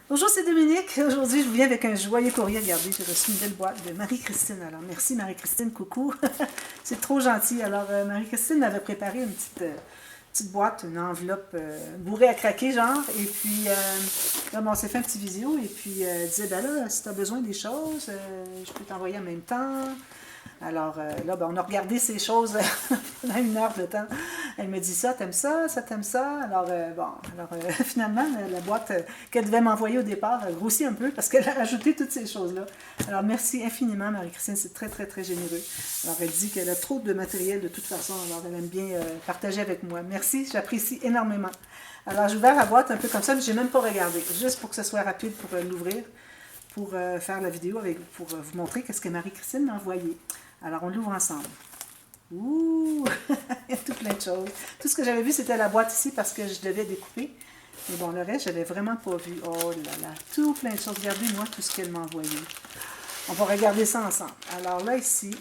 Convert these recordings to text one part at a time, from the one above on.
Bonjour, c'est Dominique. Aujourd'hui, je vous viens avec un joyeux courrier. Regardez, j'ai reçu une belle boîte de Marie-Christine. Alors, merci Marie-Christine, coucou. C'est trop gentil. Alors, Marie-Christine m'avait préparé une petite boîte, une enveloppe bourrée à craquer, genre. Et puis, là, bon, on s'est fait un petit visio. Et puis, elle disait, ben là, si tu as besoin des choses, je peux t'envoyer en même temps. Alors là, ben, on a regardé ces choses pendant une heure de temps. Elle me dit ça, t'aimes ça, ça t'aimes ça. Alors finalement, la boîte qu'elle devait m'envoyer au départ a grossi un peu parce qu'elle a rajouté toutes ces choses-là. Alors merci infiniment, Marie-Christine, c'est très, très, très généreux. Alors elle dit qu'elle a trop de matériel de toute façon, alors elle aime bien partager avec moi. Merci, j'apprécie énormément. Alors j'ai ouvert la boîte un peu comme ça, mais j'ai même pas regardé, juste pour que ce soit rapide pour l'ouvrir, pour faire la vidéo, pour vous montrer qu'est-ce que Marie-Christine m'a envoyé. Alors, on l'ouvre ensemble. Ouh! Il y a tout plein de choses. Tout ce que j'avais vu, c'était la boîte ici parce que je devais découper. Mais bon, le reste, je n'avais vraiment pas vu. Oh là là, tout plein de choses. Regardez-moi tout ce qu'elle m'a envoyé. On va regarder ça ensemble. Alors là, ici,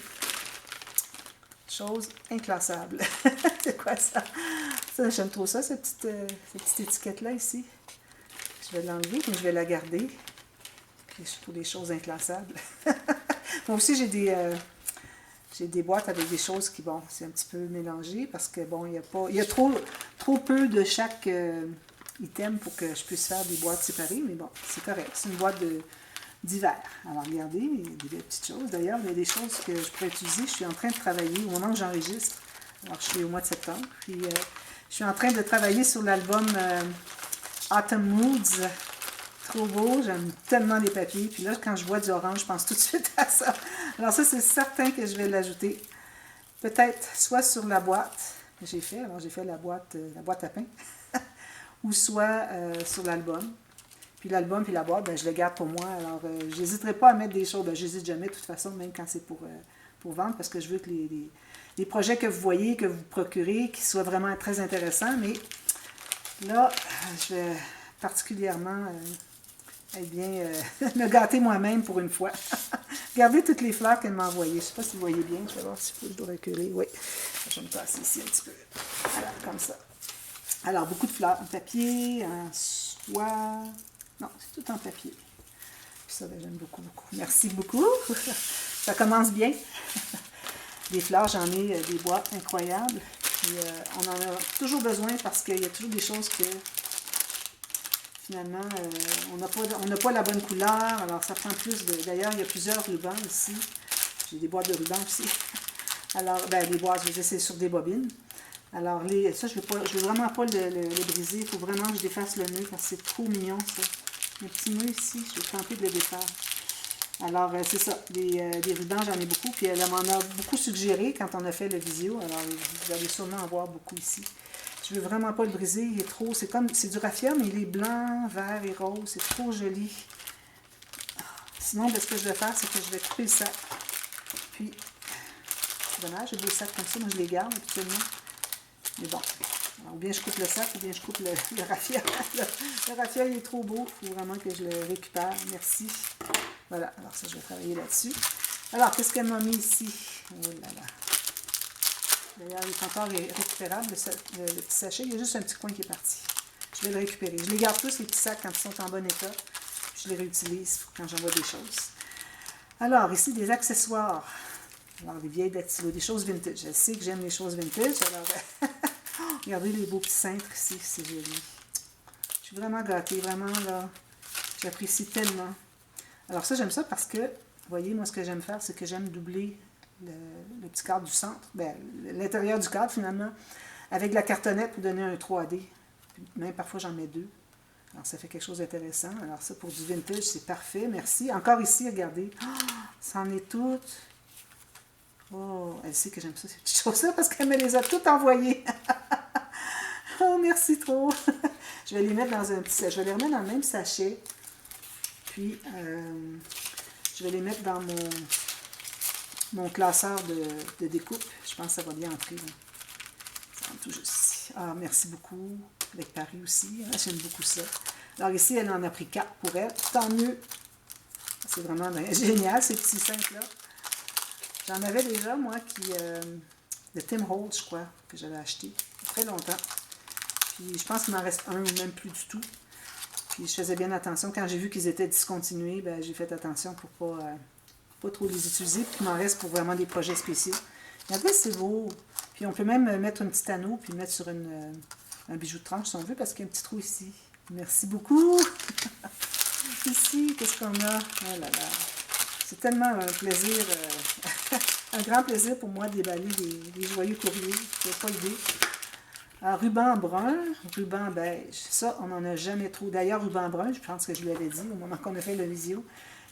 chose inclassable. C'est quoi ça? Ça, j'aime trop ça, cette petite étiquette-là ici. Je vais l'enlever, mais je vais la garder. Pour les choses inclassables. Moi aussi, j'ai des boîtes avec des choses qui, bon, c'est un petit peu mélangé parce que, bon, il y a trop peu de chaque item pour que je puisse faire des boîtes séparées, mais bon, c'est correct. C'est une boîte d'hiver. Alors, regardez, il y a des belles petites choses. D'ailleurs, il y a des choses que je pourrais utiliser. Je suis en train de travailler au moment où j'enregistre. Alors, je suis au mois de septembre. Puis, je suis en train de travailler sur l'album Autumn Moods. Trop beau, j'aime tellement les papiers. Puis là, quand je vois du orange, je pense tout de suite à ça. Alors ça, c'est certain que je vais l'ajouter. Peut-être soit sur la boîte que j'ai fait. Alors j'ai fait la boîte à pain. Ou soit sur l'album. Puis l'album puis la boîte, ben, je les garde pour moi. Alors j'hésiterai pas à mettre des choses. Ben, j'hésite jamais de toute façon, même quand c'est pour vendre, parce que je veux que les projets que vous voyez, que vous procurez, qu'ils soient vraiment très intéressants. Mais là, je vais particulièrement... eh bien, me gâter moi-même pour une fois. Regardez toutes les fleurs qu'elle m'a envoyées. Je ne sais pas si vous voyez bien. Je vais voir si je dois reculer. Oui. Je vais me passer ici un petit peu. Voilà, comme ça. Alors, beaucoup de fleurs en papier, en soie. Non, c'est tout en papier. Puis ça, ben, j'aime beaucoup, beaucoup. Merci beaucoup. Ça commence bien. Des fleurs, j'en ai des boîtes incroyables. Puis, on en a toujours besoin parce qu'il y a toujours des choses que... Finalement, on n'a pas la bonne couleur, alors ça prend plus de... D'ailleurs, il y a plusieurs rubans ici. J'ai des boîtes de rubans aussi. Alors, ben, les boîtes, je veux dire, c'est sur des bobines. Alors, ça, je veux vraiment pas le briser. Il faut vraiment que je défasse le nœud parce que c'est trop mignon, ça. Le petit nœud ici, je vais tenter de le défaire. Alors, c'est ça. Des rubans, j'en ai beaucoup. Puis, elle m'en a beaucoup suggéré quand on a fait le visio. Alors, vous allez sûrement en voir beaucoup ici. Je veux vraiment pas le briser, il est trop... C'est du raffia, mais il est blanc, vert et rose. C'est trop joli. Sinon, ben, ce que je vais faire, c'est que je vais couper le sac. Puis, c'est dommage, j'ai des sacs comme ça. Moi, je les garde habituellement. Mais bon, alors, ou bien je coupe le sac, ou bien je coupe le raffia. Le raffia, il est trop beau. Il faut vraiment que je le récupère. Merci. Voilà, alors ça, je vais travailler là-dessus. Alors, qu'est-ce qu'elle m'a mis ici? Oh là là. D'ailleurs, il est encore récupérable, le petit sachet. Il y a juste un petit coin qui est parti. Je vais le récupérer. Je les garde tous, les petits sacs, quand ils sont en bon état. Je les réutilise quand j'envoie des choses. Alors, ici, des accessoires. Alors, des vieilles dactylos, des choses vintage. Je sais que j'aime les choses vintage. Alors, regardez les beaux petits cintres ici, c'est joli. Je suis vraiment gâtée, vraiment, là. J'apprécie tellement. Alors ça, j'aime ça parce que, vous voyez, moi, ce que j'aime faire, c'est que j'aime doubler le petit cadre du centre, ben, l'intérieur du cadre finalement, avec de la cartonnette pour donner un 3D. Puis même parfois j'en mets deux. Alors ça fait quelque chose d'intéressant. Alors ça pour du vintage, c'est parfait, merci. Encore ici, regardez, ça en est toutes. Oh, elle sait que j'aime ça, ces petites choses-là, parce qu'elle me les a toutes envoyées. Oh, merci trop. Je vais les mettre dans un petit sachet. Je vais les remettre dans le même sachet. Puis, je vais les mettre dans mon classeur de découpe. Je pense que ça va bien entrer. Là. Ça rentre tout juste ici. Ah, merci beaucoup. Avec Paris aussi. Hein, j'aime beaucoup ça. Alors ici, elle en a pris 4 pour elle. Tant mieux. C'est vraiment génial, ces petits cintres-là. J'en avais déjà, moi, de Tim Holtz, je crois, que j'avais acheté. Très longtemps. Puis je pense qu'il m'en reste un ou même plus du tout. Puis je faisais bien attention. Quand j'ai vu qu'ils étaient discontinués, ben, j'ai fait attention pour pas trop les utiliser. Puis il m'en reste pour vraiment des projets spéciaux. Regardez, c'est beau. Puis on peut même mettre un petit anneau, puis mettre sur un bijou de tranche si on veut, parce qu'il y a un petit trou ici. Merci beaucoup. Ici, qu'est-ce qu'on a? Oh là là. C'est tellement un plaisir, un grand plaisir pour moi de déballer des joyeux courriers. Je n'ai pas idée. Alors, ruban brun, ruban beige. Ça, on n'en a jamais trop. D'ailleurs, ruban brun, je pense que je l'avais dit au moment qu'on a fait le visio,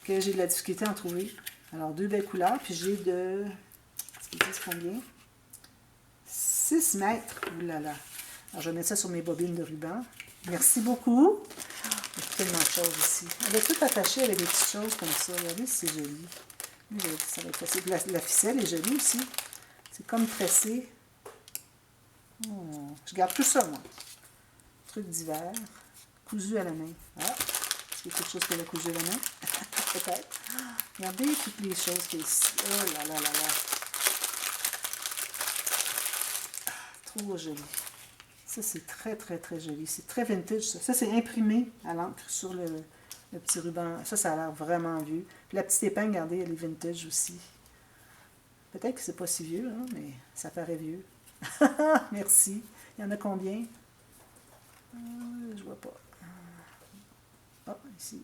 que j'ai de la difficulté à en trouver. Alors, 2 belles couleurs, puis j'ai de... Est-ce qu'ils disent combien? 6 mètres. Ouh là là. Alors, je vais mettre ça sur mes bobines de ruban. Merci beaucoup. Il y a tellement de choses ici. Elle est tout attachée avec des petites choses comme ça. Regardez si c'est joli. Ça va être facile. La ficelle est jolie aussi. C'est comme tressé. Oh, je garde tout ça, moi. Truc d'hiver. Cousu à la main. Ah, c'est quelque chose qu'elle a cousu à la main. Peut-être. Regardez toutes les choses qu'il y a ici. Oh là là là là. Trop joli. Ça, c'est très, très, très joli. C'est très vintage, ça. Ça, c'est imprimé à l'encre sur le petit ruban. Ça a l'air vraiment vieux. Puis la petite épingle, regardez, elle est vintage aussi. Peut-être que c'est pas si vieux, hein, mais ça paraît vieux. Merci. Il y en a combien? Je vois pas. Ah, ici.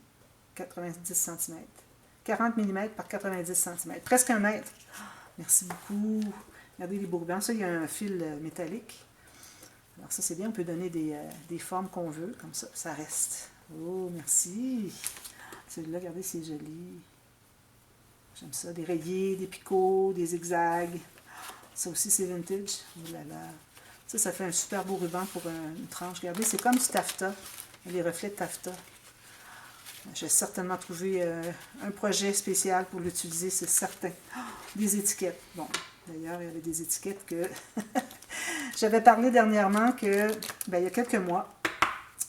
90 cm. 40 mm par 90 cm. Presque 1 mètre. Merci beaucoup. Regardez les bourbons. Ça, il y a un fil métallique. Alors ça, c'est bien. On peut donner des formes qu'on veut. Comme ça, ça reste. Oh, merci. Celui-là, regardez, c'est joli. J'aime ça. Des rayés, des picots, des zigzags. Ça aussi, c'est vintage. Oh là là. Ça fait un super beau ruban pour une tranche. Regardez, c'est comme du taffetas. Les reflets de taffetas. J'ai certainement trouvé un projet spécial pour l'utiliser, c'est certain. Des étiquettes. Bon, d'ailleurs, il y avait des étiquettes que... J'avais parlé dernièrement que, ben, il y a quelques mois,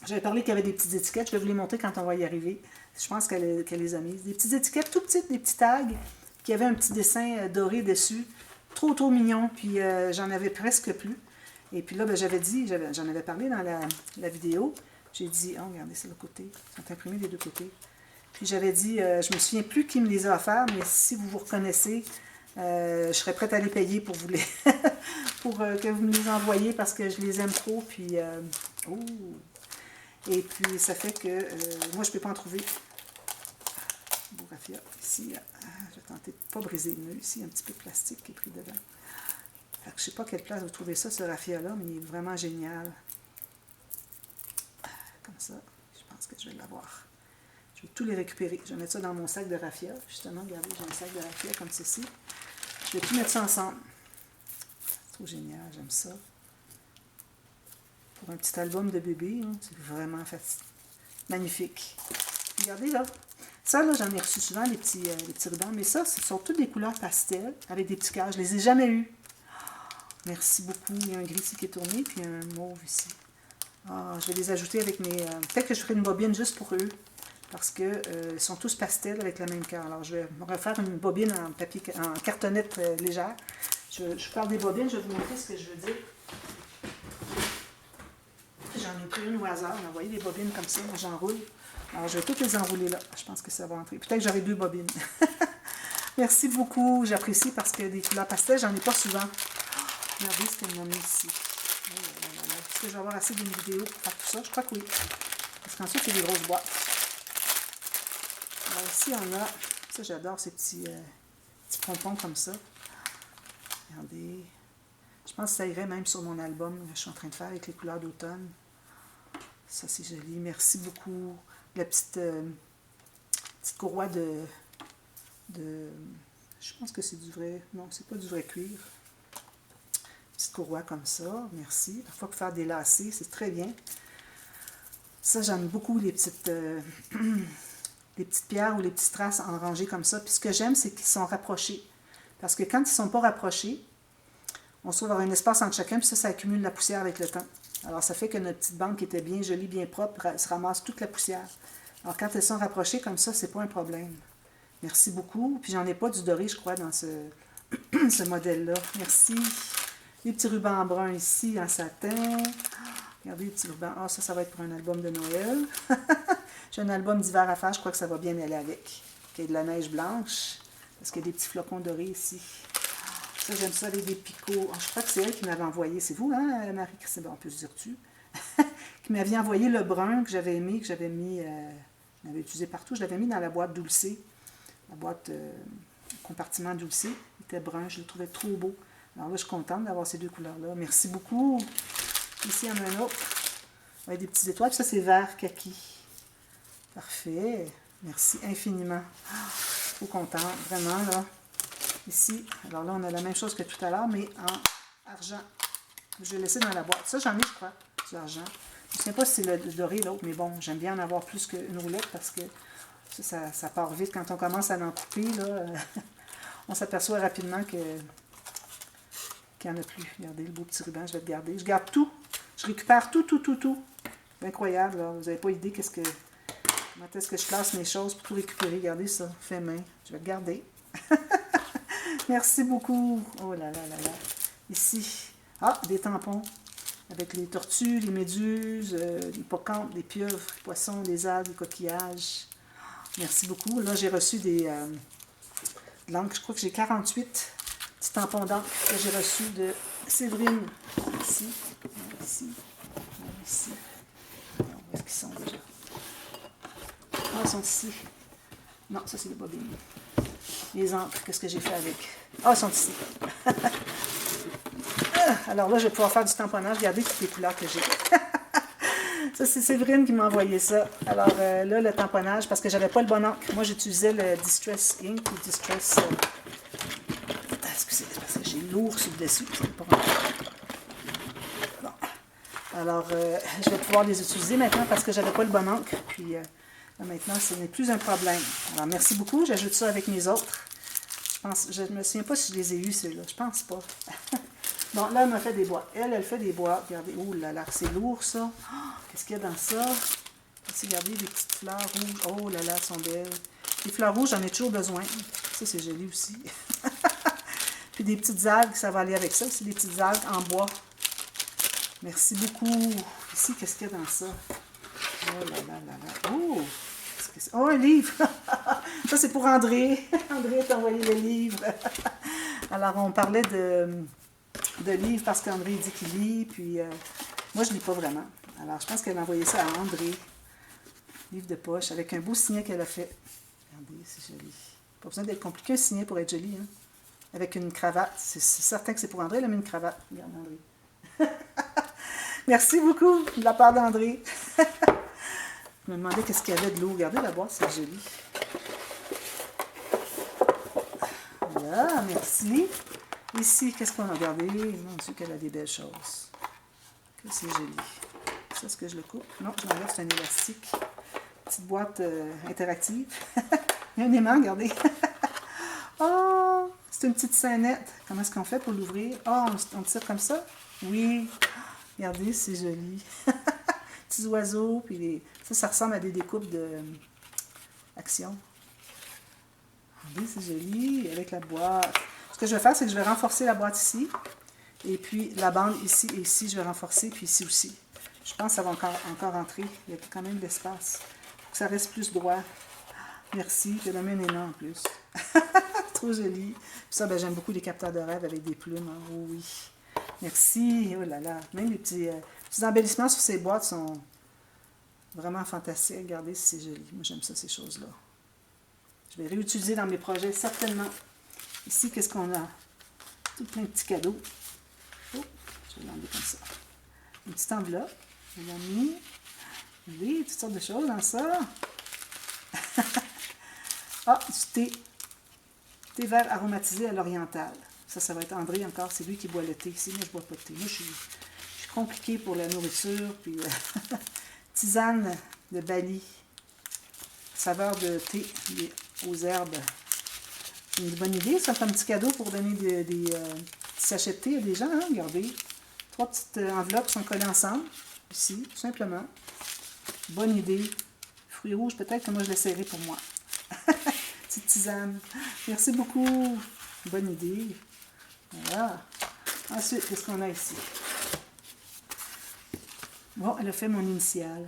j'avais parlé qu'il y avait des petites étiquettes. Je vais vous les montrer quand on va y arriver. Je pense qu'elle les a mises. Des petites étiquettes tout petites, des petits tags, qui avaient un petit dessin doré dessus. Trop, trop mignon. Puis j'en avais presque plus. Et puis là, ben, j'avais dit, j'en avais parlé dans la vidéo. J'ai dit, oh, regardez, c'est le côté. Ils sont imprimés des deux côtés. Puis j'avais dit, je me souviens plus qui me les a offerts, mais si vous vous reconnaissez, je serais prête à les payer pour vous les pour que vous me les envoyiez parce que je les aime trop. Puis, et puis, ça fait que moi, je ne peux pas en trouver. Beau raffia. Ici, je vais tenter de ne pas briser le nœud. Ici, il y a un petit peu de plastique qui est pris dedans. Fait que je ne sais pas quelle place vous trouvez ça, ce raffia-là, mais il est vraiment génial. Comme ça, je pense que je vais l'avoir. Je vais tous les récupérer. Je vais mettre ça dans mon sac de raffia. Justement, regardez, j'ai un sac de raffia comme ceci. Je vais tout mettre ça ensemble. C'est trop génial, j'aime ça. Pour un petit album de bébé, hein, c'est vraiment magnifique. Regardez là. Ça, là, j'en ai reçu souvent, les petits rubans. Mais ça, ce sont toutes des couleurs pastel avec des petits cœurs. Je les ai jamais eus. Merci beaucoup. Il y a un gris ici qui est tourné, puis un mauve ici. Ah, je vais les ajouter avec mes... peut-être que je ferai une bobine juste pour eux. Parce qu'ils sont tous pastels avec la même cœur. Alors, je vais me refaire une bobine en papier, en cartonnette légère. Je parle des bobines, je vais vous montrer ce que je veux dire. J'en ai pris une au hasard. On a envoyé des bobines comme ça. Moi, j'enroule. Alors, je vais toutes les enrouler là. Je pense que ça va entrer. Peut-être que j'aurai 2 bobines. Merci beaucoup. J'apprécie parce que des couleurs pastel, j'en ai pas souvent. Regardez ce qu'elle m'a mis ici. Est-ce que je vais avoir assez d'une vidéo pour faire tout ça? Je crois que oui. Parce qu'ensuite, c'est des grosses boîtes. Alors ici, on a... Ça, j'adore ces petits pompons comme ça. Regardez. Je pense que ça irait même sur mon album que je suis en train de faire avec les couleurs d'automne. Ça, c'est joli. Merci beaucoup. La petite courroie de... Je pense que c'est du vrai... Non, c'est pas du vrai cuir. Petite courroie comme ça. Merci. Parfois, pour faire des lacets, c'est très bien. Ça, j'aime beaucoup les petites... les petites pierres ou les petites traces en rangée comme ça. Puis ce que j'aime, c'est qu'ils sont rapprochés. Parce que quand ils ne sont pas rapprochés, on se trouve avoir un espace entre chacun, puis ça accumule la poussière avec le temps. Alors, ça fait que notre petite bande qui était bien jolie, bien propre, se ramasse toute la poussière. Alors, quand elles sont rapprochées comme ça, c'est pas un problème. Merci beaucoup. Puis, j'en ai pas du doré, je crois, dans ce modèle-là. Merci. Les petits rubans bruns ici, en satin. Regardez les petits rubans. Ah, ça va être pour un album de Noël. j'ai un album d'hiver à faire, je crois que ça va bien aller avec. Il y a de la neige blanche, parce qu'il y a des petits flocons dorés ici. Ça, j'aime ça avec des picots. Je crois que c'est elle qui m'avait envoyé. C'est vous, hein, Marie-Christine? On peut se dire tu. Qui m'avait envoyé le brun que j'avais aimé, que j'avais mis, j'avais utilisé partout. Je l'avais mis dans la boîte Dulcé, la boîte compartiment Dulcé. Il était brun, je le trouvais trop beau. Alors là, je suis contente d'avoir ces deux couleurs-là. Merci beaucoup. Ici, il y en a un autre. Avec des petites étoiles. Puis ça, c'est vert kaki. Parfait. Merci infiniment. Trop contente, vraiment, là. Ici, alors là, on a la même chose que tout à l'heure, mais en argent. Je vais laisser dans la boîte. Ça, j'en ai, je crois, de l'argent. Je ne sais pas si c'est le doré, l'autre, mais bon, j'aime bien en avoir plus qu'une roulette parce que ça part vite. Quand on commence à en couper, là, on s'aperçoit rapidement qu'il n'y en a plus. Regardez le beau petit ruban, je vais le garder. Je garde tout. Je récupère tout. C'est incroyable, là. Vous n'avez pas idée comment est-ce que je classe mes choses pour tout récupérer. Regardez ça, fait main. Je vais le garder. Merci beaucoup. Oh là là là là. Ici, des tampons avec les tortues, les méduses, les hippocampes, les pieuvres, les poissons, les algues, les coquillages. Merci beaucoup. Là, j'ai reçu de l'encre. Je crois que j'ai 48 petits tampons d'encre que j'ai reçus de Séverine. Ici, ici. Où est-ce qu'ils sont déjà? Ils sont ici. Non, ça c'est les bobines. Les encres, qu'est-ce que j'ai fait avec? Ils sont ici. Alors là, je vais pouvoir faire du tamponnage. Regardez toutes les couleurs que j'ai. Ça, c'est Séverine qui m'a envoyé ça. Alors là, le tamponnage, parce que j'avais pas le bon encre. Moi, j'utilisais le Distress Ink ou Distress... excusez, parce que j'ai lourd sur le dessus. Bon. Alors, je vais pouvoir les utiliser maintenant parce que j'avais pas le bon encre. Puis maintenant, ce n'est plus un problème. Alors, merci beaucoup. J'ajoute ça avec mes autres. Je ne me souviens pas si je les ai eus, ceux-là. Je pense pas. Bon, là, elle m'a fait des boîtes. Elle fait des boîtes. Regardez. Oh là là, c'est lourd, ça. Oh, qu'est-ce qu'il y a dans ça? Ici, regardez, des petites fleurs rouges. Oh là là, elles sont belles. Les fleurs rouges, j'en ai toujours besoin. Ça, c'est joli aussi. Puis des petites algues, ça va aller avec ça. C'est des petites algues en bois. Merci beaucoup. Ici, qu'est-ce qu'il y a dans ça? Oh là là là là. Oh! Oh, un livre! Ça, c'est pour André. André t'a envoyé le livre. Alors, on parlait de livres parce qu'André dit qu'il lit, puis moi, je ne lis pas vraiment. Alors, je pense qu'elle a envoyé ça à André. Livre de poche, avec un beau signet qu'elle a fait. Regardez, c'est joli. Pas besoin d'être compliqué, un signet pour être joli. Hein? Avec une cravate. C'est certain que c'est pour André, elle a mis une cravate. Regarde, André. Merci beaucoup de la part d'André. Je me demandais qu'est-ce qu'il y avait de l'eau. Regardez la boîte, c'est joli. Voilà, merci. Ici, qu'est-ce qu'on a regardé? Mon Dieu, qu'elle a des belles choses. Que c'est joli. Ça, est-ce que je le coupe? Non, je l'enlève, c'est un élastique. Petite boîte interactive. Il y a un aimant, regardez. Oh, c'est une petite scénette. Comment est-ce qu'on fait pour l'ouvrir? Oh, on tire comme ça? Oui. Regardez, c'est joli. Petits oiseaux, puis ça ressemble à des découpes d'action. Regardez, c'est joli, avec la boîte. Ce que je vais faire, c'est que je vais renforcer la boîte ici, et puis la bande ici et ici, je vais renforcer, puis ici aussi. Je pense que ça va encore rentrer. Il y a quand même de l'espace. Pour que ça reste plus droit. Merci, puis la main est là en plus. Trop joli. Puis ça, ben, j'aime beaucoup les capteurs de rêve avec des plumes. Hein. Oh, oui. Merci. Oh là là. Même les petits embellissements sur ces boîtes sont vraiment fantastiques. Regardez si c'est joli. Moi, j'aime ça, ces choses-là. Je vais réutiliser dans mes projets, certainement. Ici, qu'est-ce qu'on a? Tout plein de petits cadeaux. Oh, je vais l'enlever comme ça. Une petite enveloppe. On l'a mis. Oui, toutes sortes de choses dans ça. Du thé. Thé vert aromatisé à l'oriental. Ça va être André encore. C'est lui qui boit le thé ici. Moi, je ne bois pas de thé. Moi, je suis compliquée pour la nourriture. Puis, tisane de Bali. Saveur de thé aux herbes. Une bonne idée, ça, comme petit cadeau pour donner des petits sachets de thé à des gens. Hein? Regardez. 3 petites enveloppes sont collées ensemble. Ici, tout simplement. Bonne idée. Fruits rouges, peut-être que moi, je l'essaierai pour moi. Petite tisane. Merci beaucoup. Bonne idée. Voilà. Ensuite, qu'est-ce qu'on a ici? Bon, elle a fait mon initiale.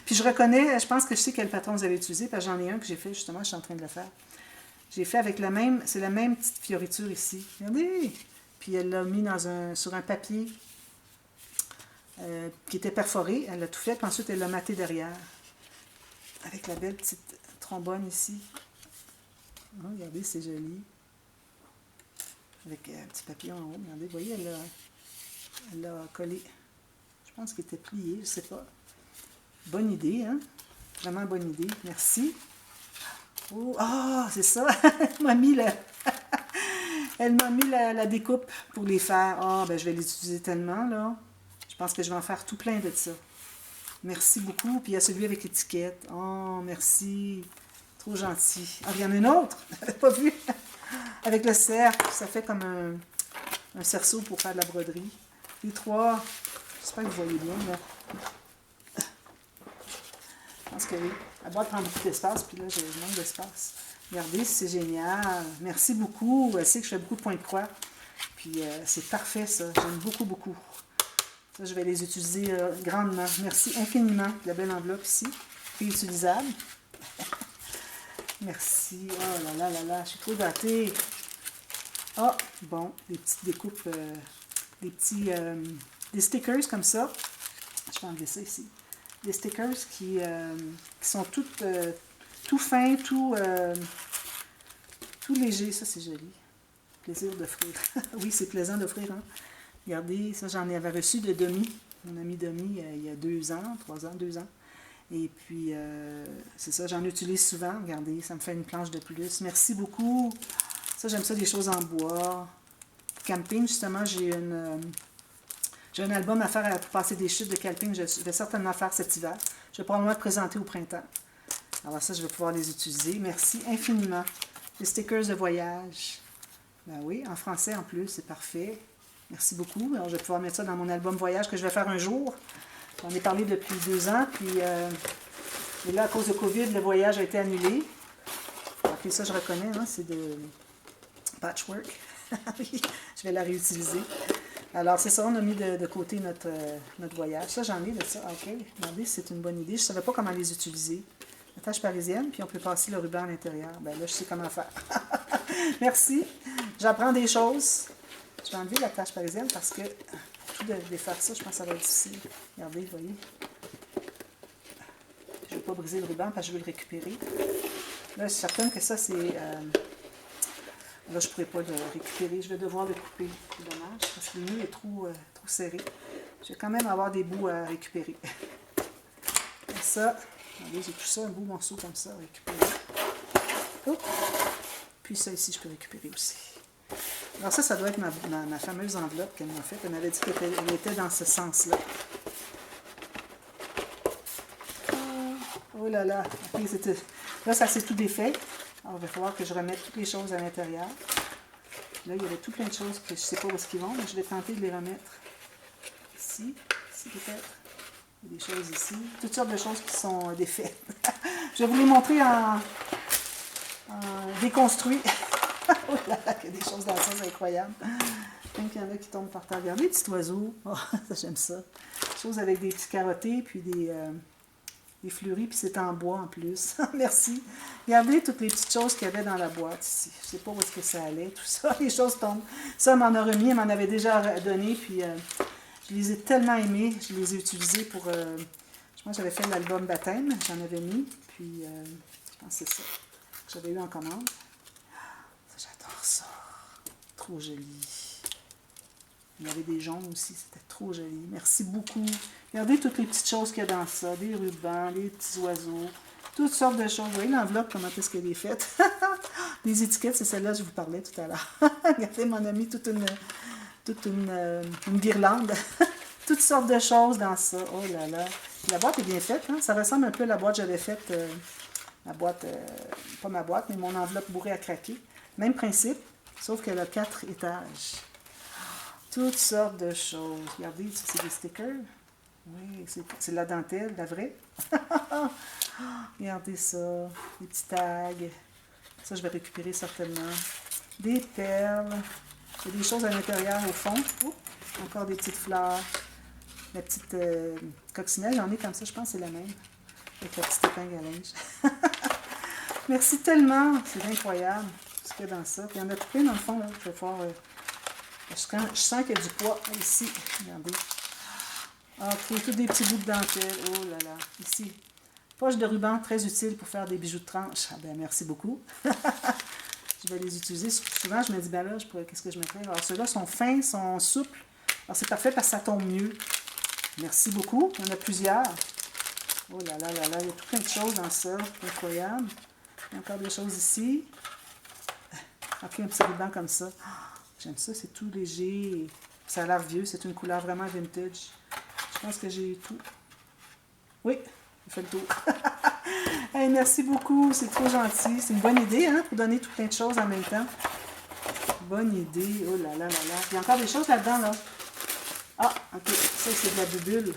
Puis je reconnais, je pense que je sais quel patron vous avez utilisé, parce que j'en ai un que j'ai fait, justement, je suis en train de le faire. J'ai fait avec le même, c'est la même petite fioriture ici. Regardez! Puis elle l'a mis sur un papier qui était perforé. Elle l'a tout fait, puis ensuite elle l'a maté derrière. Avec la belle petite trombone ici. Oh, regardez, c'est joli. Avec un petit papillon en haut. Regardez, vous voyez, elle l'a collé. Je pense qu'il était plié, je ne sais pas. Bonne idée, hein? Vraiment bonne idée. Merci. Oh, ah, c'est ça. Elle m'a mis la découpe pour les faire. Ah, ben je vais les utiliser tellement, là. Je pense que je vais en faire tout plein de ça. Merci beaucoup. Puis il y a celui avec l'étiquette. Oh, merci. Trop gentil. Ah, il y en a une autre. Je n'avais pas vu. Avec le cercle. Ça fait comme un cerceau pour faire de la broderie. Les trois. J'espère que vous voyez bien, là. Je pense que oui. La boîte prend beaucoup d'espace, puis là, j'ai manque d'espace. Regardez, c'est génial. Merci beaucoup. Elle sait que je fais beaucoup de points de croix. Puis c'est parfait, ça. J'aime beaucoup, beaucoup. Ça, je vais les utiliser grandement. Merci infiniment. La belle enveloppe ici. Réutilisable. Merci. Oh là là là là. Je suis trop gâtée. Ah, bon. Des petites découpes. Des stickers comme ça. Je vais enlever ça ici. Des stickers qui sont tout fins, tout léger. Ça, c'est joli. Plaisir d'offrir. Oui, c'est plaisant d'offrir. Hein? Regardez, ça, j'en avais reçu de Domi. Mon ami Domi, il y a 2 ans, 3 ans, 2 ans. Et puis, c'est ça, j'en utilise souvent. Regardez, ça me fait une planche de plus. Merci beaucoup. Ça, j'aime ça, des choses en bois. Camping, justement, j'ai un album à faire pour passer des chutes de camping. Je vais certainement faire cet hiver. Je vais probablement le présenter au printemps. Alors ça, je vais pouvoir les utiliser. Merci infiniment. Les stickers de voyage. Ben oui, en français en plus, c'est parfait. Merci beaucoup. Alors, je vais pouvoir mettre ça dans mon album voyage que je vais faire un jour. J'en ai parlé depuis 2 ans. Puis, et là, à cause de COVID, le voyage a été annulé. Ok, ça, je reconnais. Hein, c'est de patchwork. Je vais la réutiliser. Alors, c'est ça, on a mis de côté notre voyage. Ça, j'en ai de ça. OK, regardez, c'est une bonne idée. Je ne savais pas comment les utiliser. La tâche parisienne, puis on peut passer le ruban à l'intérieur. Ben là, je sais comment faire. Merci. J'apprends des choses. Je vais enlever la tâche parisienne parce que tout de défaire ça, je pense que ça va être difficile. Regardez, vous voyez. Je ne vais pas briser le ruban parce que je veux le récupérer. Là, je suis certaine que ça, c'est... là, je ne pourrais pas le récupérer. Je vais devoir le couper. C'est dommage parce que le nœud est trop serré. Je vais quand même avoir des bouts à récupérer. Comme ça. Regardez, j'ai tout ça, un beau morceau comme ça à récupérer. Oups. Puis ça ici, je peux récupérer aussi. Alors ça doit être ma fameuse enveloppe qu'elle m'a faite. Elle m'avait dit qu'elle était dans ce sens-là. Oh là là. Okay, là, ça s'est tout défait. Alors, il va falloir que je remette toutes les choses à l'intérieur. Là, il y avait tout plein de choses que je ne sais pas où est-ce qu'ils vont, mais je vais tenter de les remettre. Ici peut-être. Il y a des choses ici. Toutes sortes de choses qui sont défaites. Je vais vous les montrer en déconstruit. Oh là là, il y a des choses dans ça, c'est incroyable. Même qu'il y en a qui tombent par terre. Regardez les petits oiseaux. Oh, ça, j'aime ça. Des choses avec des petits carottés, puis des fleuris, puis c'est en bois en plus. Merci. Regardez toutes les petites choses qu'il y avait dans la boîte ici. Je ne sais pas où est-ce que ça allait, tout ça. Les choses tombent. Ça, elle m'en a remis, elle m'en avait déjà donné, puis je les ai tellement aimées. Je les ai utilisées pour... je pense que j'avais fait l'album baptême, j'en avais mis, puis je pense que c'est ça que j'avais eu en commande. J'adore ça. Trop joli. Il y avait des jaunes aussi, c'était trop joli. Merci beaucoup. Regardez toutes les petites choses qu'il y a dans ça. Des rubans, des petits oiseaux, toutes sortes de choses. Vous voyez l'enveloppe, comment est-ce qu'elle est faite? Les étiquettes, c'est celle-là que je vous parlais tout à l'heure. Regardez, mon ami, toute une guirlande. Toutes sortes de choses dans ça. Oh là là. La boîte est bien faite. Hein? Ça ressemble un peu à la boîte que j'avais faite. La boîte, pas ma boîte, mais mon enveloppe bourrée à craquer. Même principe, sauf qu'elle a 4 étages. Toutes sortes de choses. Regardez, c'est des stickers. Oui, c'est de la dentelle, la vraie. Regardez ça. Des petits tags. Ça, je vais récupérer certainement. Des perles. Il y a des choses à l'intérieur, au fond. Oups, encore des petites fleurs. La petite coccinelle, j'en ai comme ça, je pense que c'est la même. avec la petite épingle à linge. Merci tellement, c'est incroyable ce qu'il y a dans ça. Puis il y en a plein dans le fond, là. Je vais faire... je sens qu'il y a du poids ici. Regardez. Ah, ok, tous des petits bouts de dentelle. Oh là là. Ici. Poche de ruban très utile pour faire des bijoux de tranche. Ah ben merci beaucoup. Je vais les utiliser. Souvent, je me dis, ben là, qu'est-ce que je mettrais? Alors, ceux-là sont fins, sont souples. Alors, c'est parfait parce que ça tombe mieux. Merci beaucoup. Il y en a plusieurs. Oh là là là là, il y a tout plein de choses dans ça. Incroyable. Il y a encore des choses ici. Ok, un petit ruban comme ça. J'aime ça, c'est tout léger. Ça a l'air vieux, c'est une couleur vraiment vintage. Je pense que j'ai tout. Oui, j'ai fait le tour. Hey, merci beaucoup, c'est trop gentil. C'est une bonne idée, hein, pour donner tout plein de choses en même temps. Bonne idée. Oh là là là là. Il y a encore des choses là-dedans, là. Ah, ok. Ça, c'est de la bubule.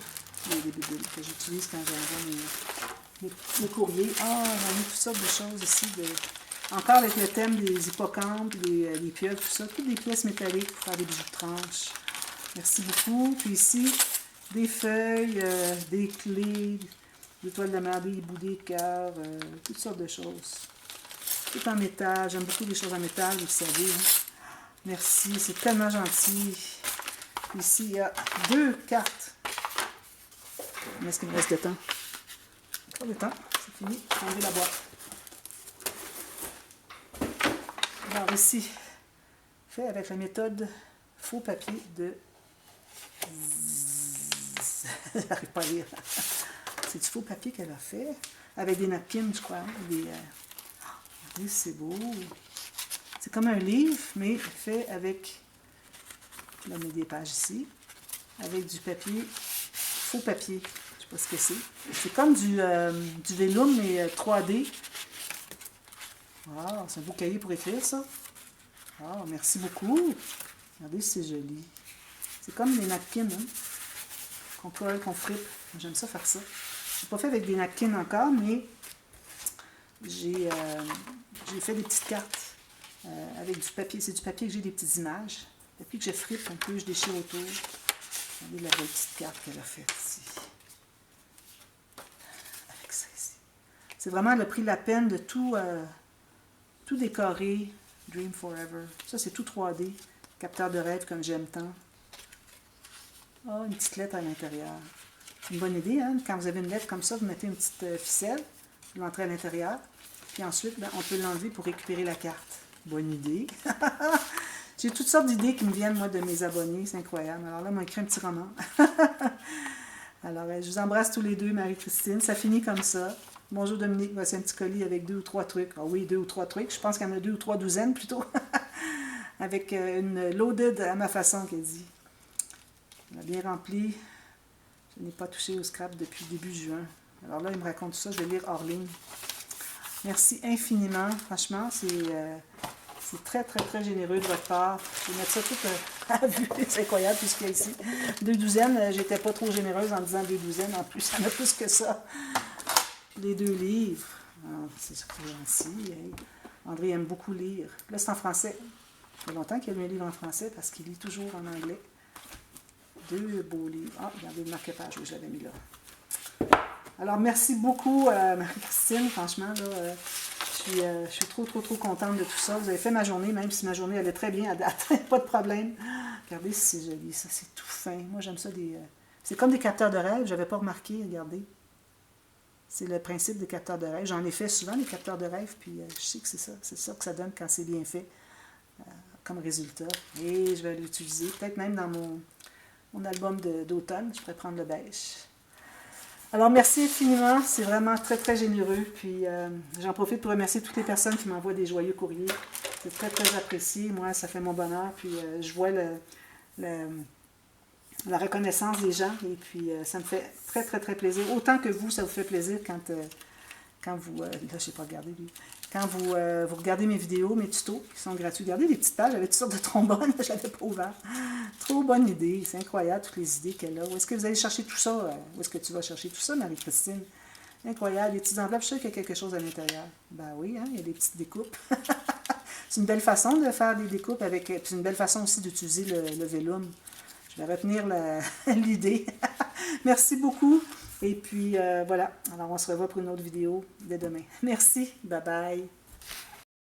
Des bubules que j'utilise quand j'envoie mes courriers. Ah, on a mis toutes sortes de choses ici. Encore avec le thème des hippocampes, des pieuvres, tout ça. Toutes des pièces métalliques pour faire des bijoux de tranche. Merci beaucoup. Puis ici, des feuilles, des clés, des toiles de mer, des bouts des cœurs, toutes sortes de choses. Tout en métal. J'aime beaucoup les choses en métal, vous le savez. Hein. Merci, c'est tellement gentil. Ici, il y a 2 cartes. Est-ce qu'il me reste de temps? Pas de temps, c'est fini. Prendez la boîte. Alors ici, fait avec la méthode faux papier de... J'arrive pas à lire. C'est du faux papier qu'elle a fait. Avec des napkins, je crois. Regardez, c'est beau. C'est comme un livre, mais fait avec... Là, on met des pages ici. Avec du papier, faux papier. Je sais pas ce que c'est. C'est comme du vélum, mais 3D. Wow, c'est un beau cahier pour écrire, ça. Wow, merci beaucoup. Regardez, c'est joli. C'est comme des napkins, hein, qu'on colle, qu'on fripe. J'aime ça faire ça. Je n'ai pas fait avec des napkins encore, mais j'ai fait des petites cartes avec du papier. C'est du papier que j'ai des petites images. Papier que je fripe un peu, je déchire autour. Regardez la belle petite carte qu'elle a faite ici. Avec ça ici. C'est vraiment, elle a pris la peine de tout décorer. Dream Forever. Ça, c'est tout 3D. Capteur de rêve comme j'aime tant. Ah, une petite lettre à l'intérieur. C'est une bonne idée, hein? Quand vous avez une lettre comme ça, vous mettez une petite ficelle, vous l'entrez à l'intérieur, puis ensuite, ben, on peut l'enlever pour récupérer la carte. Bonne idée. J'ai toutes sortes d'idées qui me viennent, moi, de mes abonnés. C'est incroyable. Alors là, on m'a écrit un petit roman. Alors, je vous embrasse tous les deux, Marie-Christine. Ça finit comme ça. Bonjour Dominique, voici un petit colis avec 2 ou 3 trucs. Ah oui, 2 ou 3 trucs. Je pense qu'il y en a 2 ou 3 douzaines plutôt. Avec une loaded à ma façon, qu'elle dit. On a bien rempli. Je n'ai pas touché au scrap depuis début juin. Alors là, il me raconte tout ça. Je vais lire hors ligne. Merci infiniment. Franchement, c'est très, très, très généreux de votre part. Je vais mettre ça tout à vue. C'est incroyable tout ce qu'il y a ici. 2 douzaines, j'étais pas trop généreuse en disant 2 douzaines. En plus, il y en a plus que ça. Les 2 livres. Ah, c'est trop gentil. Hein? André aime beaucoup lire. Là, c'est en français. Ça fait longtemps qu'il a lu un livre en français parce qu'il lit toujours en anglais. 2 beaux livres. Ah, regardez le marque-page où je l'avais mis là. Alors, merci beaucoup, Marie-Christine. Franchement, là, je suis trop, trop, trop contente de tout ça. Vous avez fait ma journée, même si ma journée allait très bien à date. Pas de problème. Regardez si c'est joli. Ça, c'est tout fin. Moi, j'aime ça. C'est comme des capteurs de rêve. Je n'avais pas remarqué. Regardez. C'est le principe des capteurs de rêve. J'en ai fait souvent, des capteurs de rêve, puis je sais que c'est ça. C'est ça que ça donne quand c'est bien fait comme résultat. Et je vais l'utiliser, peut-être même dans mon album d'automne. Je pourrais prendre le beige. Alors, merci infiniment. C'est vraiment très, très généreux. Puis, j'en profite pour remercier toutes les personnes qui m'envoient des joyeux courriers. C'est très, très apprécié. Moi, ça fait mon bonheur. Puis, je vois la reconnaissance des gens, et puis ça me fait très, très, très plaisir. Autant que vous, ça vous fait plaisir quand vous... là, je n'ai pas regardé, lui. Quand vous regardez mes vidéos, mes tutos, qui sont gratuits. Regardez les petites pages, j'avais toutes sortes de trombones, je n'avais pas ouvert. Trop bonne idée, c'est incroyable, toutes les idées qu'elle a. Où est-ce que vous allez chercher tout ça? Où est-ce que tu vas chercher tout ça, Marie-Christine? Incroyable, les petites enveloppes, je sais qu'il y a quelque chose à l'intérieur. Ben oui, hein, il y a des petites découpes. C'est une belle façon de faire des découpes, puis c'est une belle façon aussi d'utiliser le vélum. Je vais retenir l'idée. Merci beaucoup. Et puis, voilà. Alors, on se revoit pour une autre vidéo dès demain. Merci. Bye bye.